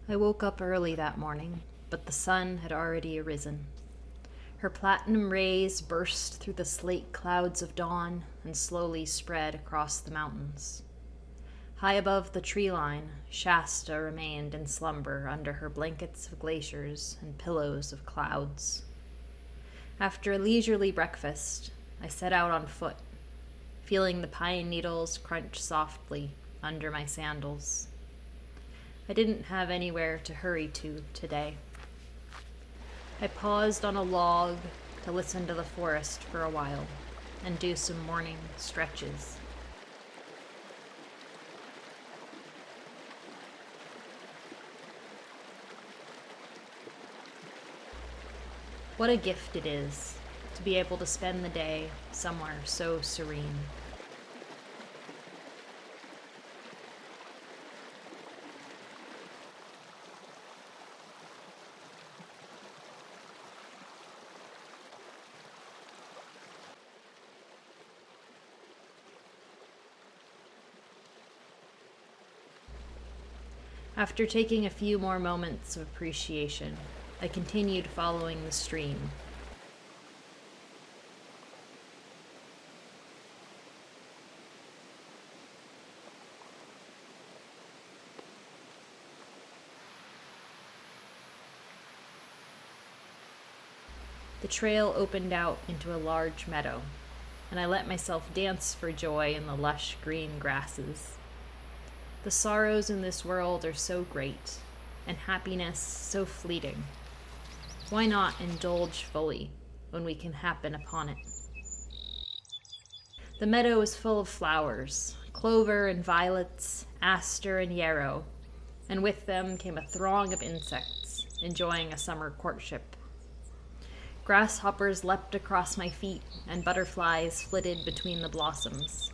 I woke up early that morning, but the sun had already arisen. Her platinum rays burst through the slate clouds of dawn and slowly spread across the mountains. High above the tree line, Shasta remained in slumber under her blankets of glaciers and pillows of clouds. After a leisurely breakfast, I set out on foot, feeling the pine needles crunch softly under my sandals. I didn't have anywhere to hurry to today. I paused on a log to listen to the forest for a while and do some morning stretches. What a gift it is to be able to spend the day somewhere so serene. After taking a few more moments of appreciation, I continued following the stream. The trail opened out into a large meadow, and I let myself dance for joy in the lush green grasses. The sorrows in this world are so great, and happiness so fleeting. Why not indulge fully when we can happen upon it? The meadow was full of flowers, clover and violets, aster and yarrow, and with them came a throng of insects, enjoying a summer courtship. Grasshoppers leapt across my feet, and butterflies flitted between the blossoms.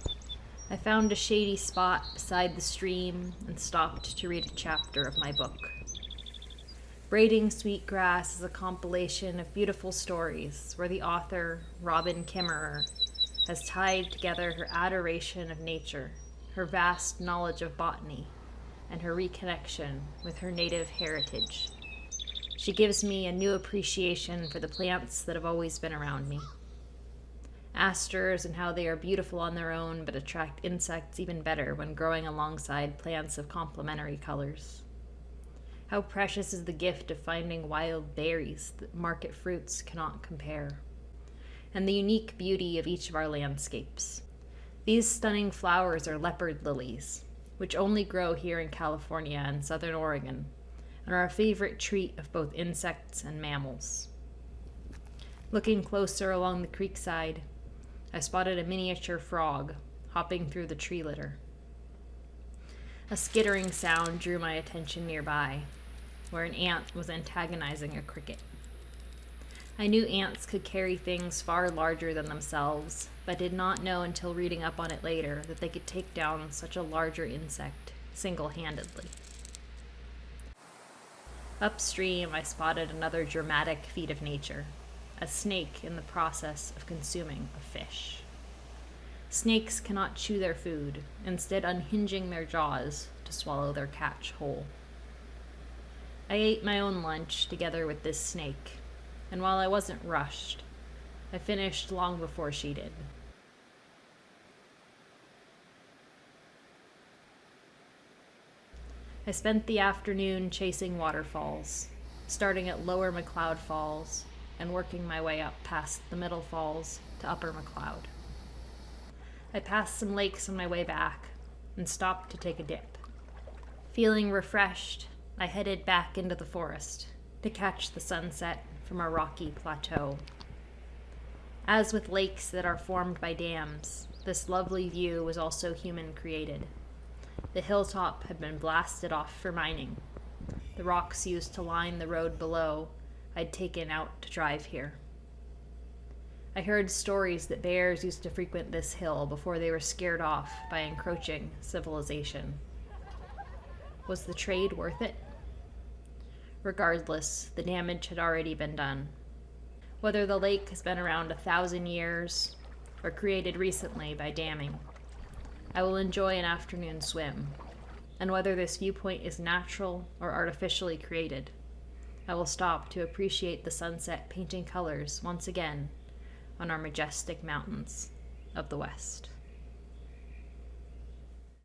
I found a shady spot beside the stream and stopped to read a chapter of my book. Braiding Sweetgrass is a compilation of beautiful stories where the author, Robin Kimmerer, has tied together her adoration of nature, her vast knowledge of botany, and her reconnection with her native heritage. She gives me a new appreciation for the plants that have always been around me. Asters and how they are beautiful on their own but attract insects even better when growing alongside plants of complementary colors. How precious is the gift of finding wild berries that market fruits cannot compare. And the unique beauty of each of our landscapes. These stunning flowers are leopard lilies, which only grow here in California and southern Oregon, and are a favorite treat of both insects and mammals. Looking closer along the creekside, I spotted a miniature frog hopping through the tree litter. A skittering sound drew my attention nearby, where an ant was antagonizing a cricket. I knew ants could carry things far larger than themselves, but did not know until reading up on it later that they could take down such a larger insect single-handedly. Upstream, I spotted another dramatic feat of nature. A snake in the process of consuming a fish. Snakes cannot chew their food, instead unhinging their jaws to swallow their catch whole. I ate my own lunch together with this snake, and while I wasn't rushed, I finished long before she did. I spent the afternoon chasing waterfalls, starting at Lower McCloud Falls, and working my way up past the Middle Falls to Upper McCloud. I passed some lakes on my way back and stopped to take a dip. Feeling refreshed, I headed back into the forest to catch the sunset from a rocky plateau. As with lakes that are formed by dams, this lovely view was also human-created. The hilltop had been blasted off for mining. The rocks used to line the road below I'd taken out to drive here. I heard stories that bears used to frequent this hill before they were scared off by encroaching civilization. Was the trade worth it? Regardless, the damage had already been done. Whether the lake has been around 1,000 years or created recently by damming, I will enjoy an afternoon swim. and whether this viewpoint is natural or artificially created. I will stop to appreciate the sunset painting colors once again on our majestic mountains of the West.